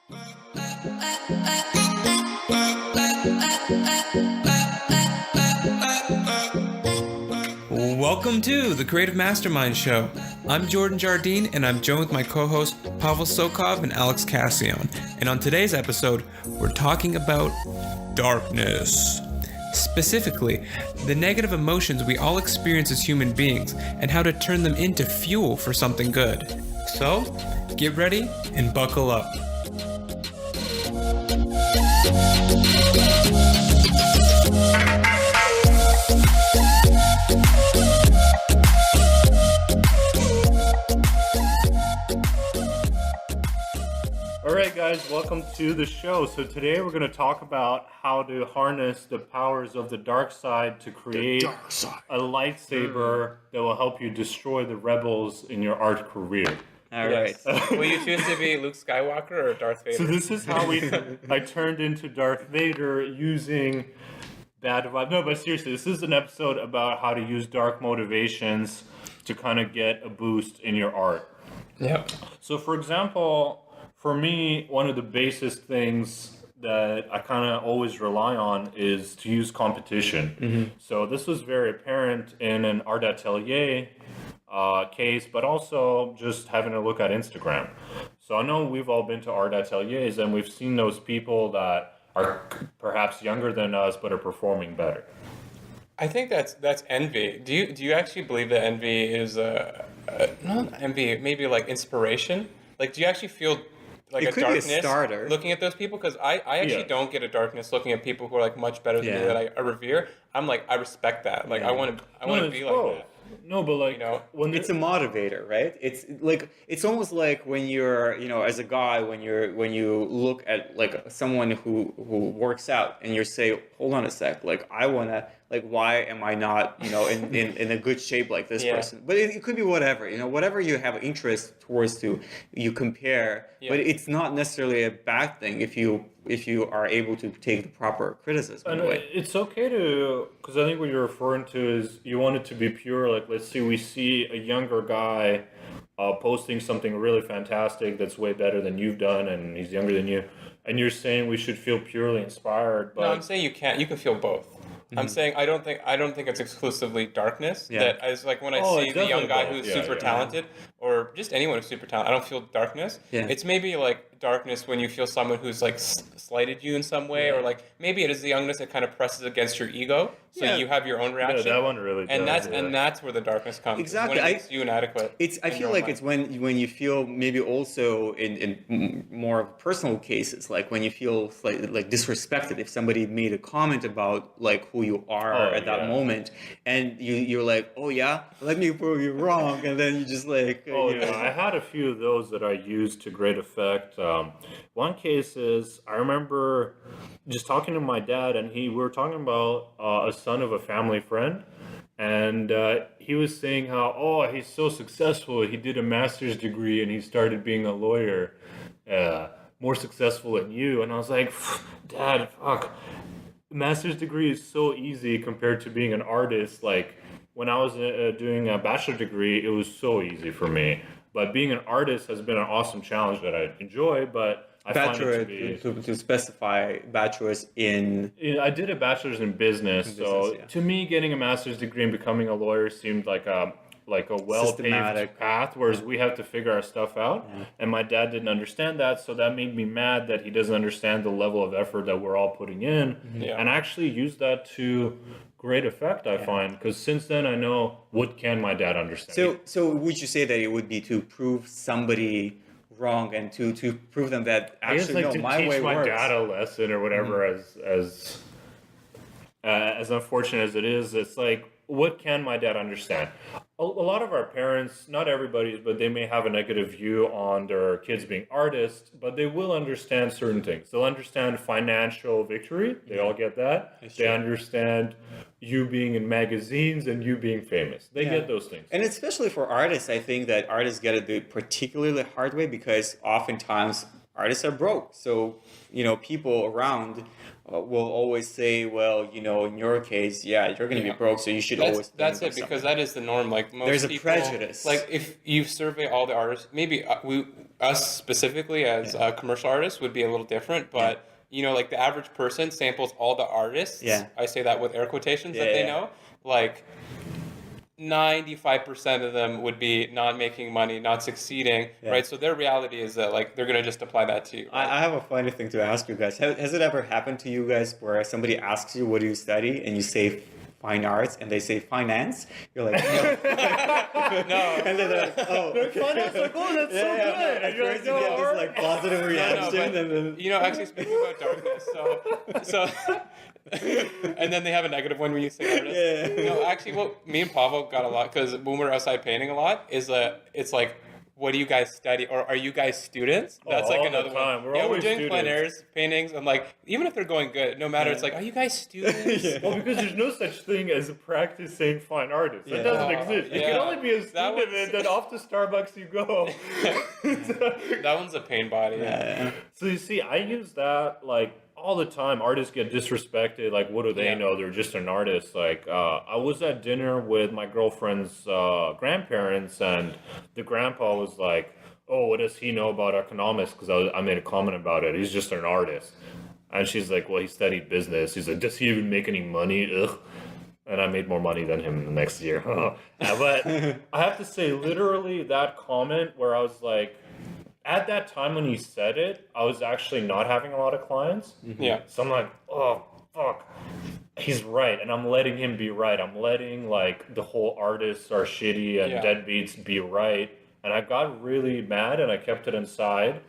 Welcome to the Creative Mastermind Show. I'm Jordan Jardine, and I'm joined with my co-hosts Pavel Sokov and Alex Cassione. And on today's episode, we're talking about darkness. Specifically, the negative emotions we all experience as human beings and how to turn them into fuel for something good. So, get ready and buckle up. Alright guys, welcome to the show. So today we're going to talk about how to harness the powers of the dark side to create a lightsaber that will help you destroy the rebels in your art career. Alright. Will you choose to be Luke Skywalker or Darth Vader? So this is how I turned into Darth Vader using bad vibe. No, but seriously, this is an episode about how to use dark motivations to kind of get a boost in your art. Yep. So for example, for me, one of the basest things that I kind of always rely on is to use competition. Mm-hmm. So this was very apparent in an art atelier case, but also just having a look at Instagram. So I know we've all been to art ateliers and we've seen those people that are perhaps younger than us but are performing better. I think that's envy. Do you actually believe that envy is not envy, maybe like inspiration? Like, do you actually feel like it a could darkness be a starter. looking at those people? Because I actually don't get a darkness looking at people who are like much better than me that I revere. I'm like, I respect that. Like, I want to be like that. No, but like, when it's a motivator, right? It's almost like when you're, as a guy, when you look at like someone who works out and you say, hold on a sec, like I want to, like, why am I not, in a good shape like this person? But it could be whatever, whatever you have interest towards you compare, but it's not necessarily a bad thing if you are able to take the proper criticism. And it's okay to, because I think what you're referring to is you want it to be pure. Like, let's say we see a younger guy posting something really fantastic that's way better than you've done, and he's younger than you, and you're saying we should feel purely inspired. But no, I'm saying you can feel both. Mm-hmm. I'm saying I don't think it's exclusively darkness. Yeah. That is like when I see the young guy who's super talented, or just anyone who's super talented, I don't feel darkness. Yeah. It's maybe like darkness when you feel someone who's like slighted you in some way, or like maybe it is the youngness that kind of presses against your ego, so you have your own reaction. Yeah, that one really does. And that's where the darkness comes. Exactly. When it makes you inadequate. I feel like it's when you feel maybe also in more personal cases, like when you feel like disrespected if somebody made a comment about like who you are at that moment, and you're like, oh yeah, let me prove you wrong, and then you just like I had a few of those that I used to great effect. One case is I remember just talking to my dad, and we were talking about a son of a family friend, and he was saying how he's so successful, he did a master's degree and he started being a lawyer, more successful than you. And I was like, Dad, fuck, master's degree is so easy compared to being an artist. Like, when I was doing a bachelor degree, it was so easy for me. But being an artist has been an awesome challenge that I enjoy, but I find it to specify bachelor's in... I did a bachelor's in business, to me, getting a master's degree and becoming a lawyer seemed like a well-paved path, whereas we have to figure our stuff out. Yeah. And my dad didn't understand that, so that made me mad that he doesn't understand the level of effort that we're all putting in. Yeah. And I actually used that to great effect, I find, because since then I know what can my dad understand. So would you say that it would be to prove somebody wrong and to prove them that actually my way works? To teach my dad a lesson or whatever, as unfortunate as it is, it's like, what can my dad understand? A lot of our parents, not everybody's, but they may have a negative view on their kids being artists, but they will understand certain things. They'll understand financial victory. They all get that. They understand you being in magazines and you being famous. They get those things. And especially for artists, I think that artists get it the particularly hard way, because oftentimes artists are broke. So, people around will always say, well, in your case, yeah, you're going to be broke, so you should always think That's of it, because something. that is the norm. Like most There's a people, prejudice. Like if you survey all the artists, maybe us specifically as commercial artists would be a little different, but like the average person samples all the artists. Yeah. I say that with air quotations that they know. Like 95% of them would be not making money, not succeeding, right? So their reality is that like they're gonna just apply that to you. Right? I have a funny thing to ask you guys. Has it ever happened to you guys where somebody asks you what do you study and you say fine arts and they say finance? You're like, no. No. And then they're like, oh. Finance, like, oh, that's so good. At first you get this like positive reaction, but, and then actually speaking about darkness, so and then they have a negative one when you say artist. No, actually, what me and Pavel got a lot, because when we're outside painting a lot, is it's like, what do you guys study, or are you guys students? That's like another one. We're doing plein airs, paintings, and like even if they're going good, no matter, it's like, are you guys students? Well, because there's no such thing as a practicing fine artist. That doesn't exist. You can only be a student, and then off to Starbucks you go. That one's a pain body. So you see, I use that like all the time. Artists get disrespected. Like, what do they know? They're just an artist. Like, I was at dinner with my girlfriend's grandparents, and the grandpa was like, "Oh, what does he know about economics?" Because I made a comment about it. He's just an artist. And she's like, "Well, he studied business." He's like, "Does he even make any money?" Ugh. And I made more money than him the next year. But I have to say, literally, that comment where I was like, at that time when he said it, I was actually not having a lot of clients. Yeah. So I'm like, oh, fuck. He's right. And I'm letting him be right. I'm letting, like, the whole artists are shitty and deadbeats be right. And I got really mad and I kept it inside.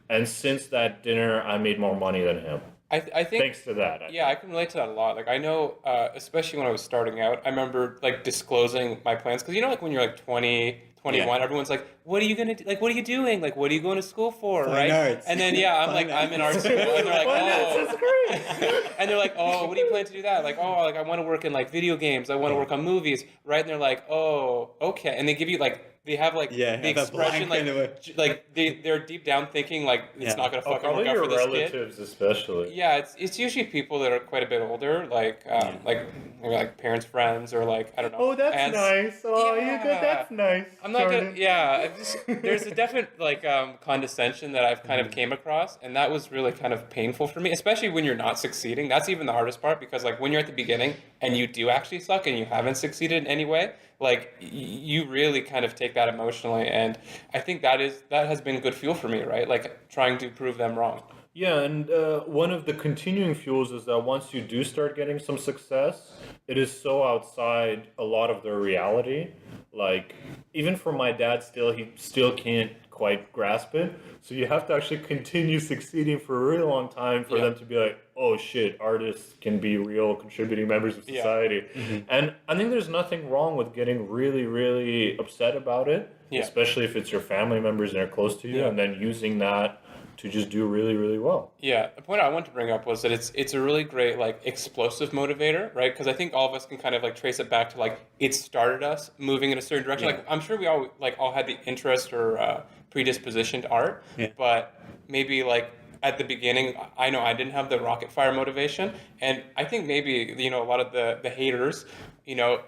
And since that dinner, I made more money than him. I think thanks to that. I can relate to that a lot. Like, I know, especially when I was starting out, I remember, like, disclosing my plans. Because, like, when you're, like, 20... 21, everyone's like, what are you gonna do? Like, what are you doing? Like, what are you going to school for? Fine arts. And then I'm like, I'm in art school, and they're like, oh, and they're like, oh, what do you plan to do that? Like, oh, like I want to work in like video games. I want to work on movies, right? And they're like, oh, okay, and they give you like. They have like the expression like they're deep down thinking like it's not gonna fucking work out for this kid. Relatives especially. Yeah, it's usually people that are quite a bit older, like maybe like parents, friends, or like I don't know. Oh, that's aunts. Nice. Oh, you good. That's nice. I'm not gonna. Yeah, there's a definite like condescension that I've kind of came across, and that was really kind of painful for me, especially when you're not succeeding. That's even the hardest part because like when you're at the beginning and you do actually suck and you haven't succeeded in any way. Like you really kind of take that emotionally, and I think that has been good fuel for me, right? Like trying to prove them wrong. Yeah, and one of the continuing fuels is that once you do start getting some success, it is so outside a lot of their reality. Like even for my dad, he still can't quite grasp it. So you have to actually continue succeeding for a really long time for them to be like, oh shit, artists can be real contributing members of society. And I think there's nothing wrong with getting really, really upset about it, especially if it's your family members and they're close to you, and then using that to just do really, really well. Yeah, the point I wanted to bring up was that it's a really great like explosive motivator, right? Because I think all of us can kind of like trace it back to like it started us moving in a certain direction. Like I'm sure we all had the interest or predisposition to art, but maybe like at the beginning, I know I didn't have the rocket fire motivation, and I think maybe a lot of the haters,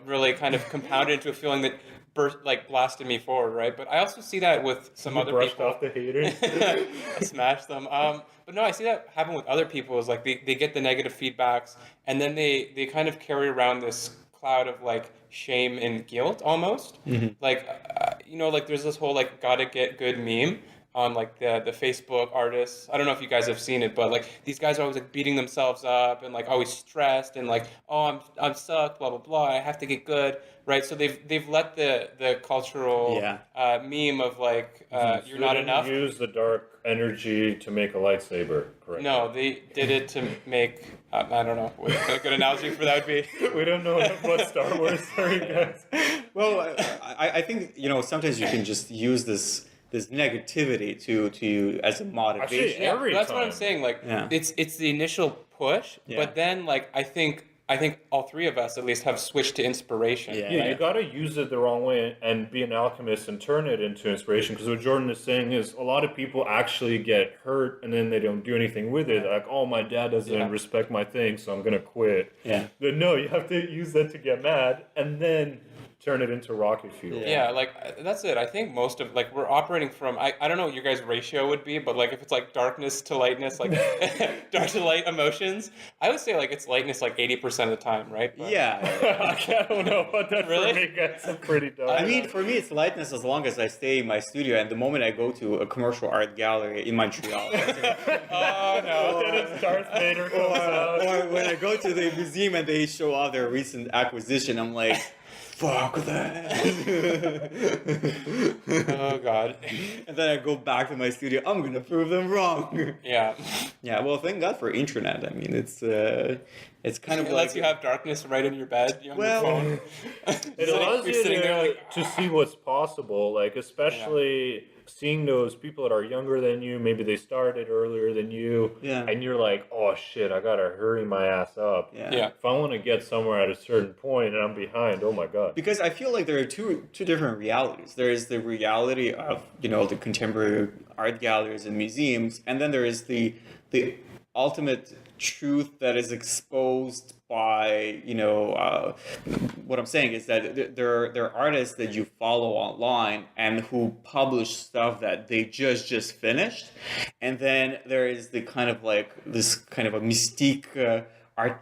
really kind of compounded into a feeling that blasted me forward, right? But I also see that with some other people. Brushed off the haters. I smashed them. But no, I see that happen with other people. Is like they get the negative feedbacks, and then they kind of carry around this cloud of like shame and guilt almost. Like like there's this whole like gotta get good meme on like the Facebook artists. I don't know if you guys have seen it, but like these guys are always like beating themselves up and like always stressed and like, oh, I'm sucked, blah blah blah. I have to get good, right? So they've let the cultural meme of like you're not enough. Use the dark energy to make a lightsaber, correct? No, they did it to make. I don't know what a good analogy for that would be. We don't know what Star Wars. Sorry, guys. Well, I think sometimes you can just use this negativity to as a motivation. Actually, that's what I'm saying. Like it's the initial push, but then like I think I think all three of us at least have switched to inspiration. Yeah, you got to use it the wrong way and be an alchemist and turn it into inspiration. Because what Jordan is saying is a lot of people actually get hurt and then they don't do anything with it. Like, oh, my dad doesn't respect my thing, so I'm going to quit. Yeah. But no, you have to use that to get mad and then turn it into rocket fuel. Yeah, like that's it. I think most of like we're operating from I don't know what your guys' ratio would be, but like if it's like darkness to lightness, like dark to light emotions, I would say like it's lightness like 80% of the time, right? But, I don't know about that. Really? For me, guys, I'm pretty dark. I mean, for me, it's lightness as long as I stay in my studio, and the moment I go to a commercial art gallery in Montreal. Oh no! Then it's Darth Vader comes out. Or when I go to the museum and they show off their recent acquisition, I'm like, fuck that. Oh god. And then I go back to my studio, I'm gonna prove them wrong. Yeah. Yeah, well, thank God for internet. I mean, it's kind of It like... lets you have darkness right in your bed. On Well, your phone. It allows you sitting there like, to see what's possible, like especially seeing those people that are younger than you, maybe they started earlier than you, and you're like, oh shit, I gotta hurry my ass up. Yeah. If I want to get somewhere at a certain point and I'm behind, oh my god. Because I feel like there are two different realities. There is the reality of, the contemporary art galleries and museums, and then there is the ultimate truth that is exposed by, what I'm saying is that there are artists that you follow online and who publish stuff that they just finished. And then there is the kind of like this kind of a mystique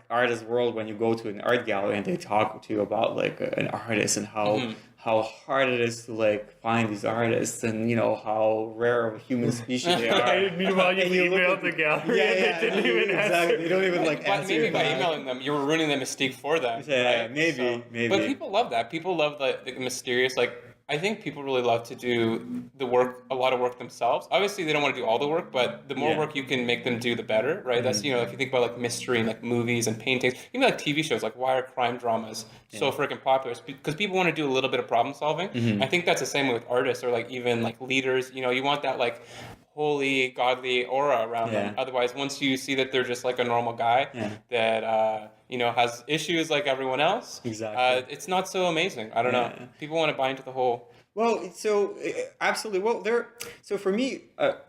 artist world when you go to an art gallery and they talk to you about like an artist and how hard it is to like find these artists and how rare of a human species they are. Meanwhile, you emailed the gallery and they didn't even answer. They don't even like answer. Maybe by emailing them, you were ruining the mystique for them. Yeah, right? maybe. But people love that. People love the mysterious. Like I think people really love to do the work, a lot of work themselves. Obviously, they don't want to do all the work, but the more work you can make them do, the better, right? That's, if you think about like mystery and like movies and paintings, even like TV shows, like why are crime dramas so freaking popular? It's because people want to do a little bit of problem solving. I think that's the same way with artists or like even like leaders. You want that like holy, godly aura around them. Otherwise, once you see that they're just like a normal guy that, has issues like everyone else, it's not so amazing. I don't know. People want to buy into the whole... Well, so absolutely. Well, so for me,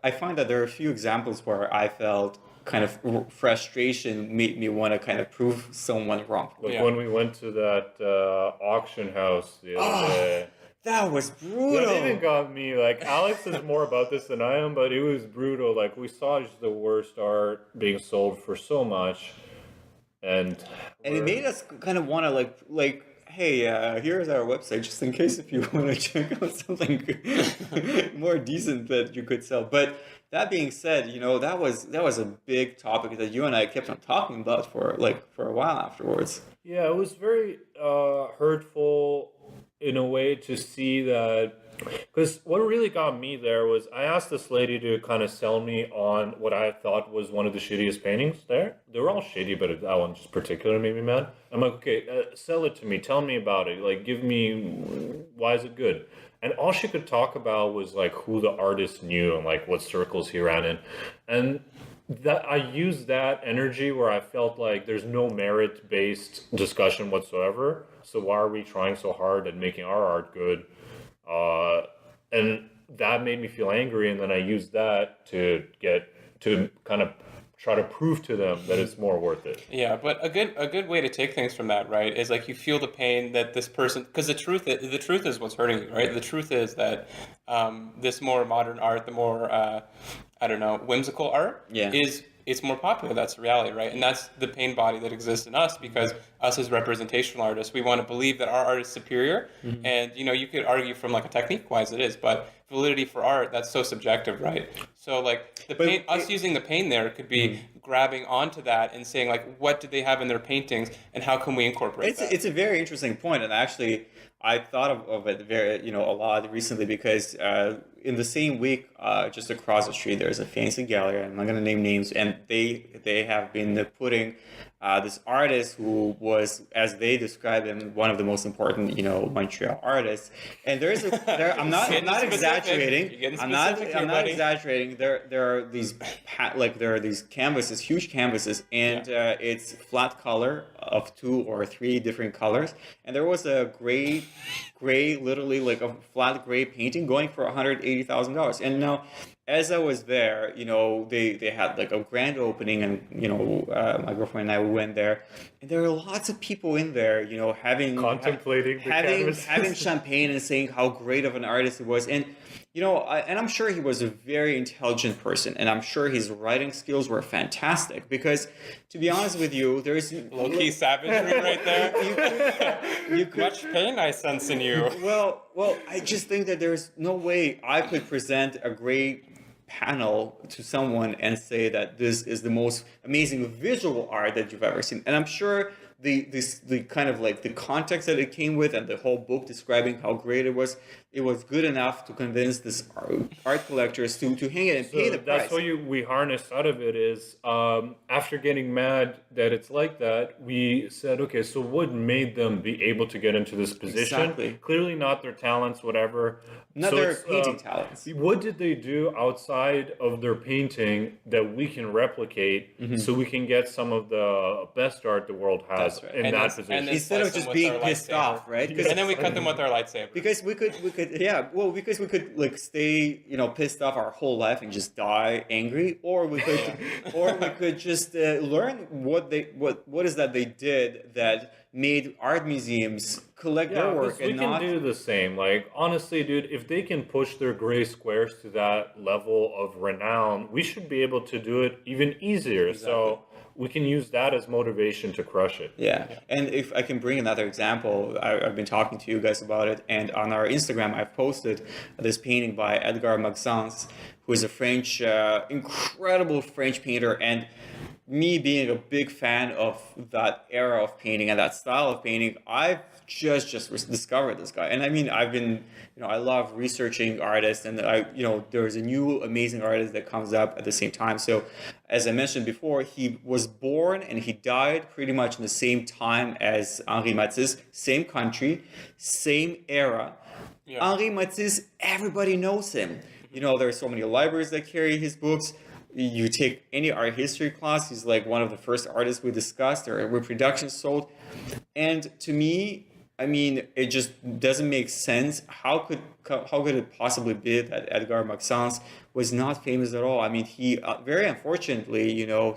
I find that there are a few examples where I felt kind of frustration made me want to kind of prove someone wrong. Like when we went to that auction house the other day. That was brutal. That even got me, like, Alex is more about this than I am, but it was brutal. Like, we saw just the worst art being sold for so much. And it made us kind of want to, like, hey, here's our website, just in case if you want to check out something more decent that you could sell. But that being said, that was a big topic that you and I kept on talking about for a while afterwards. Yeah, it was very hurtful in a way to see that, because what really got me there was I asked this lady to kind of sell me on what I thought was one of the shittiest paintings there. They were all shitty, but that one just particularly made me mad. I'm like, okay, sell it to me. Tell me about it. Like, give me, why is it good? And all she could talk about was like who the artist knew and like what circles he ran in. And that I used that energy where I felt like there's no merit-based discussion whatsoever. So why are we trying so hard at making our art good? And that made me feel angry. And then I used that to kind of try to prove to them that it's more worth it. Yeah, but a good way to take things from that, right, is like you feel the pain that this person, because the truth is what's hurting you, right? The truth is that this more modern art, the more whimsical art it's more popular. That's the reality, right? And that's the pain body that exists in us, because us as representational artists, we want to believe that our art is superior. And, you could argue from like a technique-wise it is, but validity for art, that's so subjective, right? So like us using the pain there could be grabbing onto that and saying like, what did they have in their paintings and how can we incorporate that? It's a very interesting point. And actually, I thought of it very, a lot recently because in the same week, just across the street, there's a fancy gallery. I'm not going to name names, and they have been putting this artist who was, as they describe him, one of the most important, Montreal artists. And I'm not exaggerating. I'm not exaggerating. There are these canvases, huge canvases, and it's flat color of 2 or 3 different colors. And there was a gray, literally like a flat gray painting going for $180,000. And now, as I was there, they had like a grand opening, and my girlfriend and I went there, and there were lots of people in there, contemplating having champagne and saying how great of an artist he was, and I'm sure he was a very intelligent person, and I'm sure his writing skills were fantastic. Because, to be honest with you, there's low-key savagery right there. You could, much pain I sense in you. Well, I just think that there's no way I could present a great panel to someone and say that this is the most amazing visual art that you've ever seen. And I'm sure the kind of like the context that it came with, and the whole book describing how great it was good enough to convince this art collectors to hang it and pay the price. That's what we harnessed out of it is, after getting mad that it's like that, we said, okay, so what made them be able to get into this position? Exactly. Clearly not their talents, whatever. Not their painting talents. What did they do outside of their painting that we can replicate, so we can get some of the best art the world has in that position? Instead of just being pissed off, right? And then we cut them with our lightsaber. Because we could like stay, pissed off our whole life and just die angry, or we could just learn what is that they did that made art museums collect their work. We can do the same. Like, honestly, dude, if they can push their gray squares to that level of renown, we should be able to do it even easier. Exactly. So we can use that as motivation to crush it. Yeah. And if I can bring another example, I've been talking to you guys about it, and on our Instagram, I've posted this painting by Edgar Maxence, who is a French, incredible French painter. And me being a big fan of that era of painting and that style of painting, I've just discovered this guy. And I mean, I've been, I love researching artists, and there's a new amazing artist that comes up at the same time. So as I mentioned before, he was born and he died pretty much in the same time as Henri Matisse, same country, same era. Yeah. Henri Matisse, everybody knows him. There are so many libraries that carry his books. You take any art history class, he's like one of the first artists we discussed. There are reproductions sold. And to me, I mean, it just doesn't make sense. How could it possibly be that Edgar Maxence was not famous at all? I mean, he very unfortunately,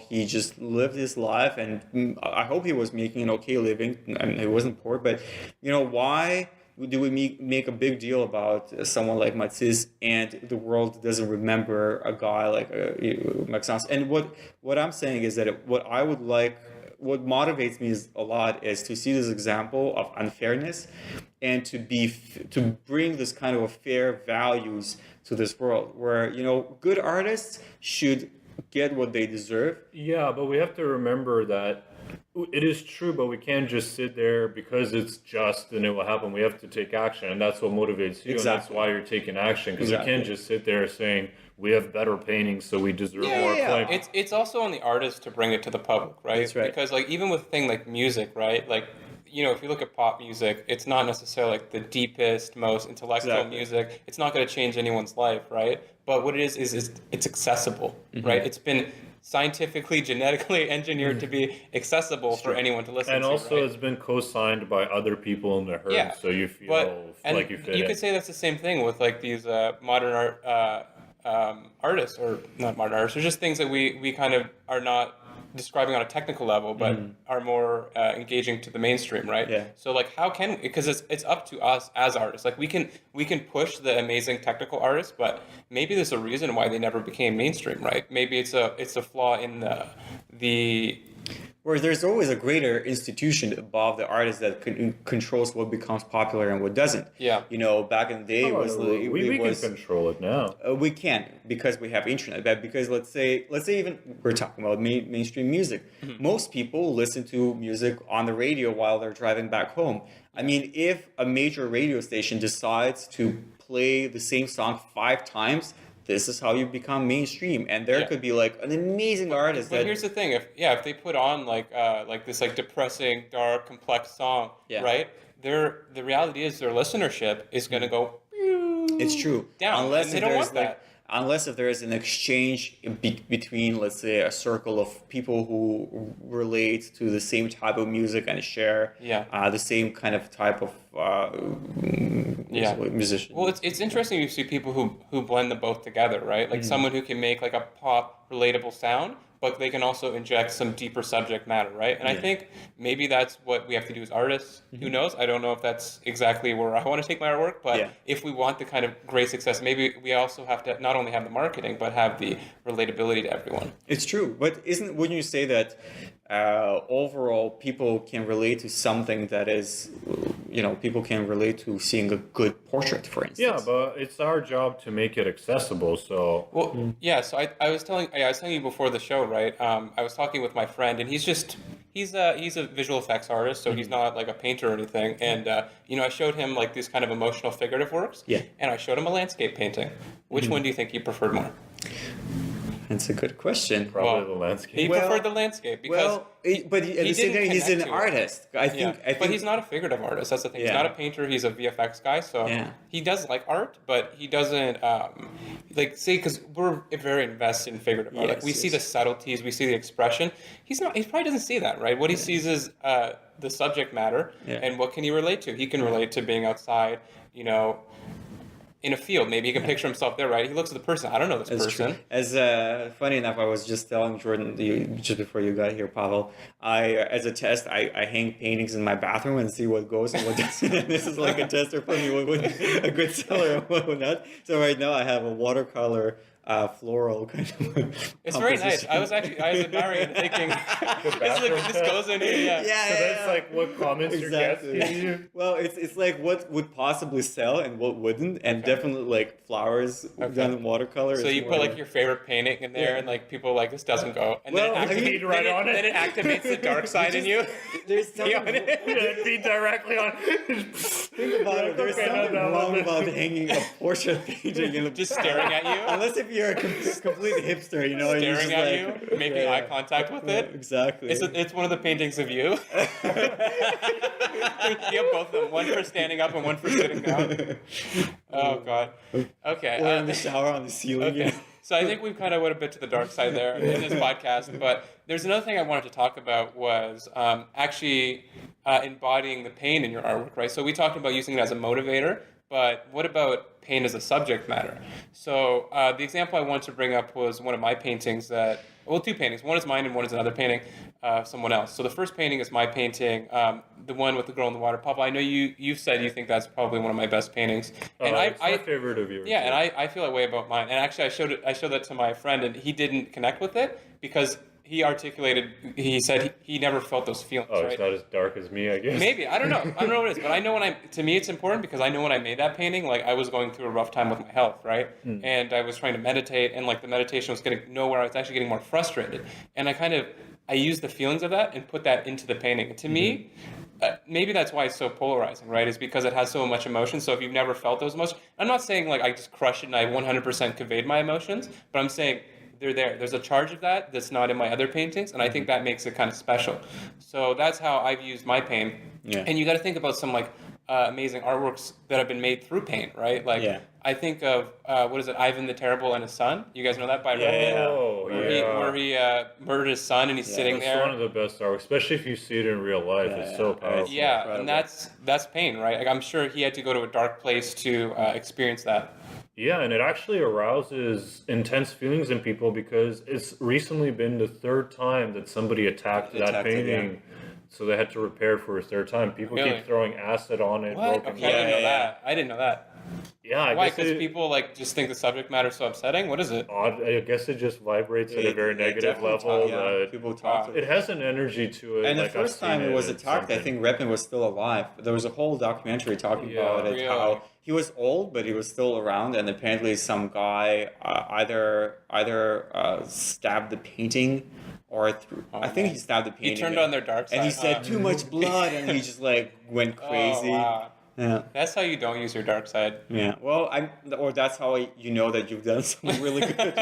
he just lived his life, and I hope he was making an okay living. I mean, he wasn't poor, but why do we make a big deal about someone like Matisse, and the world doesn't remember a guy like Maxence? And what I'm saying is that what motivates me a lot is to see this example of unfairness, and to bring this kind of fair values to this world, where good artists should get what they deserve. Yeah, but we have to remember that it is true, but we can't just sit there because it's just and it will happen. We have to take action, and that's what motivates you. Exactly. And that's why you're taking action, because you can't just sit there saying we have better paintings, so we deserve more acclaim. It's also on the artist to bring it to the public, right? That's right. Because like even with a thing like music, right? Like, if you look at pop music, it's not necessarily like the deepest, most intellectual music. It's not going to change anyone's life, right? But what it is it's accessible, right? It's been scientifically, genetically engineered to be accessible for anyone to listen and to. And also it's been co-signed by other people in the herd, so you feel like you fit in. You could say that's the same thing with like these modern art artists, or not modern artists, or just things that we kind of are not describing on a technical level, but are more engaging to the mainstream, right? Yeah. So like, because it's up to us as artists. Like we can push the amazing technical artists, but maybe there's a reason why they never became mainstream, right? Maybe it's a flaw in the Whereas there's always a greater institution above the artist that controls what becomes popular and what doesn't. Yeah. Back in the day, it was we can control it now. We can because we have internet. But because let's say even we're talking about mainstream music. Most people listen to music on the radio while they're driving back home. I mean, if a major radio station decides to play the same song 5 times, this is how you become mainstream. And there could be like an amazing artist. But here's the thing: if they put on like this like depressing, dark, complex song, right? The reality is their listenership is going to go. It's true. Down. Unless and they don't want that. Unless if there is an exchange between, let's say, a circle of people who relate to the same type of music and share the same kind of type of musician. Well, it's interesting you see people who blend them both together, right? Like someone who can make like a pop relatable sound, but they can also inject some deeper subject matter, right? And I think maybe that's what we have to do as artists. Who knows? I don't know if that's exactly where I want to take my artwork, but if we want the kind of great success, maybe we also have to not only have the marketing, but have the relatability to everyone. It's true, but wouldn't you say that overall people can relate to something that is, people can relate to seeing a good portrait, for instance? Yeah, but it's our job to make it accessible. So so I was telling you before the show, right? I was talking with my friend, and he's a visual effects artist, so he's not like a painter or anything. And I showed him like these kind of emotional figurative works, and I showed him a landscape painting. Which one do you think he preferred more? That's a good question. Probably the landscape. He preferred the landscape because but at the same time, he's an artist. I think, but he's not a figurative artist. That's the thing. He's not a painter. He's a VFX guy. So he does like art, but he doesn't because we're very invested in figurative art. Like we see the subtleties, we see the expression. He probably doesn't see that, right? What he sees is the subject matter, and what can he relate to? He can relate to being outside, in a field. Maybe he can picture himself there, right? He looks at the person. I don't know this person. True. As funny enough, I was just telling Jordan just before you got here, Pavel. As a test, I hang paintings in my bathroom and see what goes and what doesn't. And this is like a tester for me, what a good seller and what not. So right now I have a watercolor floral kind of. It's very nice. I was admiring and thinking, this goes in here. So that's like what comments your guests give you. Well, it's like what would possibly sell and what wouldn't, and definitely like flowers done in watercolor. So you put like your favorite painting in there, and like people are like, this doesn't go, and then it activates the dark side in you. There's something be directly on. Think about it. There's something wrong about hanging a portrait painting and just staring at you. Unless if you're a complete hipster, staring at you, making eye contact with it. Exactly. It's one of the paintings of you. You have both of them, one for standing up and one for sitting down. Oh God. Okay. Or in the shower on the ceiling. Okay. So I think we've kind of went a bit to the dark side there in this podcast. But there's another thing I wanted to talk about was actually embodying the pain in your artwork, right? So we talked about using it as a motivator, but what about pain as a subject matter? So the example I wanted to bring up was one of my paintings two paintings. One is mine and one is another painting of someone else. So the first painting is my painting, the one with the girl in the water. Pavel, I know you've said you think that's probably one of my best paintings. And it's my favorite of yours. Yeah, and I feel that way about mine. And actually, I showed that to my friend, and he didn't connect with it because he said he never felt those feelings. Oh, right? It's not as dark as me, I guess. Maybe. I don't know what it is, but I know to me it's important because I know when I made that painting, like I was going through a rough time with my health, right? And I was trying to meditate, and like the meditation was getting nowhere. I was actually getting more frustrated. And I used the feelings of that and put that into the painting. And to me, maybe that's why it's so polarizing, right? Is because it has so much emotion. So if you've never felt those emotions, I'm not saying like I just crushed it and I 100% conveyed my emotions, but I'm saying they're there. There's a charge of that's not in my other paintings, and I think that makes it kind of special. So that's how I've used my pain. Yeah. And you got to think about some like amazing artworks that have been made through pain, right? Like I think of Ivan the Terrible and his son. You guys know that by where he murdered his son and he's sitting there. It's one of the best artworks, especially if you see it in real life. It's so powerful. Yeah, incredible. And that's pain, right? Like I'm sure he had to go to a dark place to experience that. Yeah, and it actually arouses intense feelings in people because it's recently been the third time that somebody attacked that painting. So they had to repair it for a third time. People keep throwing acid on it. What? Okay, I didn't know that. Yeah, Why? Because people like just think the subject matter is so upsetting. What is it? I guess it just vibrates at a very negative level. People talk. It has an energy to it. And the first time it was attacked, I think Redman was still alive. There was a whole documentary talking about it, how he was old, but he was still around, and apparently some guy either stabbed the painting. I think he stabbed the painting. He turned on their dark side. And he said too much blood, and he just like went crazy. Oh, wow. Yeah. That's how you don't use your dark side. Yeah. Well, or that's how you know that you've done something really good.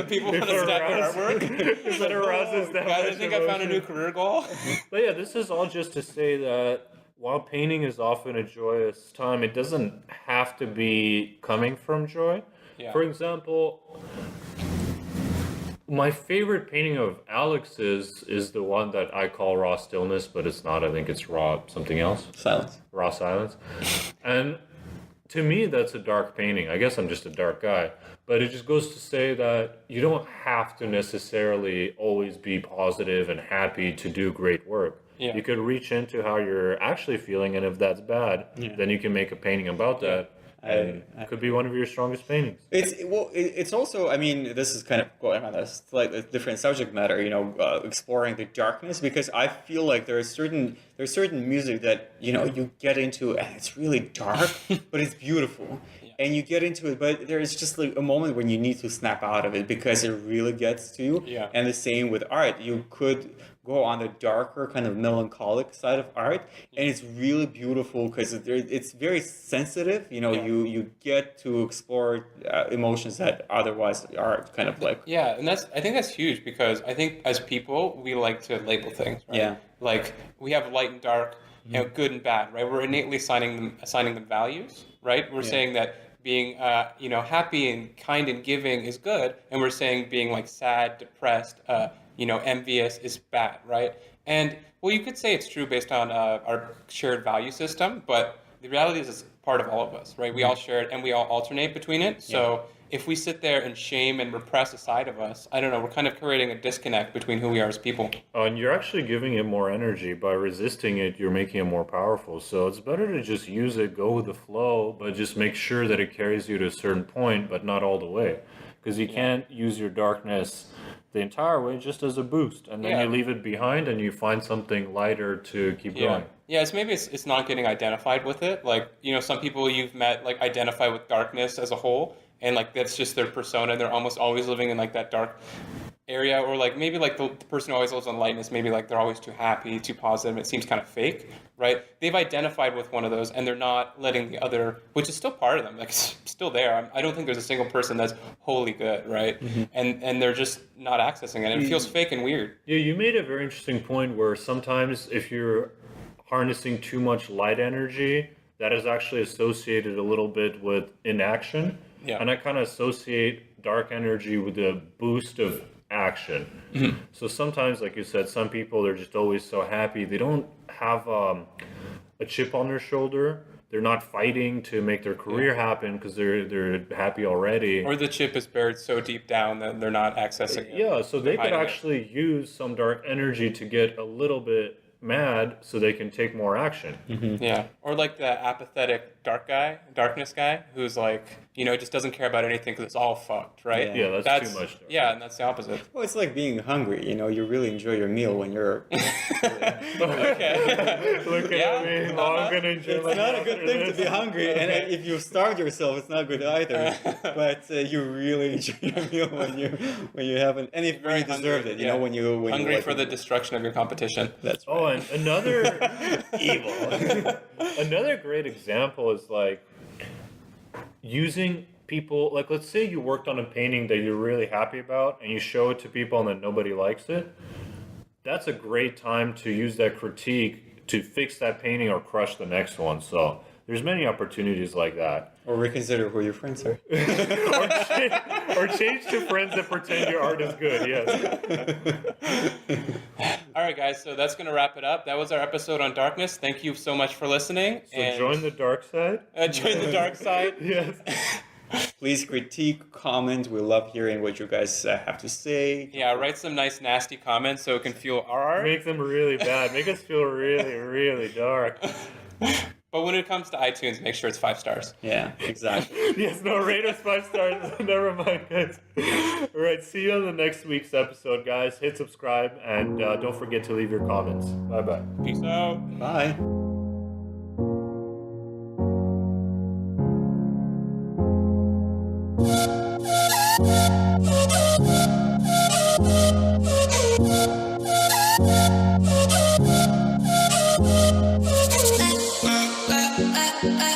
People want to stack your artwork. If it arouses that Guys, I think I found a new career goal. But yeah, this is all just to say that while painting is often a joyous time, it doesn't have to be coming from joy. Yeah. For example, my favorite painting of Alex's is the one that I call Raw Stillness, but it's not. I think it's Raw something else. Silence. Raw Silence. And to me, that's a dark painting. I guess I'm just a dark guy. But it just goes to say that you don't have to necessarily always be positive and happy to do great work. Yeah. You could reach into how you're actually feeling, and if that's bad, then you can make a painting about that. And it could be one of your strongest paintings. It's also, I mean, this is kind of going on a slightly different subject matter, exploring the darkness, because I feel like there's certain music that, you get into and it's really dark, but it's beautiful. And you get into it, but there's just like a moment when you need to snap out of it because it really gets to you. Yeah. And the same with art. You could go on the darker kind of melancholic side of art, and it's really beautiful because it's very sensitive. You get to explore emotions that otherwise are kind of like... Yeah, and I think that's huge, because I think as people, we like to label things, right? Yeah. Like, we have light and dark, good and bad, right? We're innately assigning them values, right? We're saying that being happy and kind and giving is good, and we're saying being like sad, depressed, envious is bad, right? And well, you could say it's true based on our shared value system, but the reality is it's part of all of us, right? We all share it and we all alternate between it. So if we sit there and shame and repress a side of us, I don't know, we're kind of creating a disconnect between who we are as people. And you're actually giving it more energy. By resisting it, you're making it more powerful. So it's better to just use it, go with the flow, but just make sure that it carries you to a certain point, but not all the way. Because you can't use your darkness the entire way just as a boost. And then you leave it behind and you find something lighter to keep going. Yeah, it's not getting identified with it. Like, some people you've met like identify with darkness as a whole, and like that's just their persona. They're almost always living in like that dark area, or like maybe like the person who always lives on lightness, maybe like they're always too happy, too positive. It seems kind of fake, right? They've identified with one of those, and they're not letting the other, which is still part of them, like it's still there. I don't think there's a single person that's wholly good, right? And they're just not accessing it, and it feels fake and weird. Yeah, you made a very interesting point where sometimes if you're harnessing too much light energy, that is actually associated a little bit with inaction. Yeah. And I kind of associate dark energy with a boost of action. So sometimes, like you said, some people, they're just always so happy. They don't have a chip on their shoulder. They're not fighting to make their career happen because they're happy already. Or the chip is buried so deep down that they're not accessing it. Yeah, so they could actually use some dark energy to get a little bit mad so they can take more action. Yeah, or like the apathetic darkness guy who's like, just doesn't care about anything because it's all fucked, right? Yeah, that's too much. Yeah, and that's the opposite. Well, it's like being hungry. You really enjoy your meal when you're... Okay. Look at me. I'm gonna enjoy It's not a good thing to be hungry, and if you starve yourself, it's not good either. But you really enjoy your meal when you haven't, and if you deserve it. When you hungry for the destruction of your competition. That's right. And another evil. Another great example is like using people, like let's say you worked on a painting that you're really happy about and you show it to people and then nobody likes it. That's a great time to use that critique to fix that painting or crush the next one. So there's many opportunities like that. Or reconsider who your friends are. or change to friends that pretend your art is good, yes. All right, guys, so that's going to wrap it up. That was our episode on darkness. Thank you so much for listening. So join the dark side. Join the dark side. Yes. Please critique, comment. We love hearing what you guys have to say. Yeah, write some nice, nasty comments so it can fuel our art. Make them really bad. Make us feel really, really dark. But when it comes to iTunes, make sure it's 5 stars. Yeah, exactly. Yes, no, rate us 5 stars. Never mind, guys. All right, see you on the next week's episode, guys. Hit subscribe, and don't forget to leave your comments. Bye-bye. Peace out. Bye. I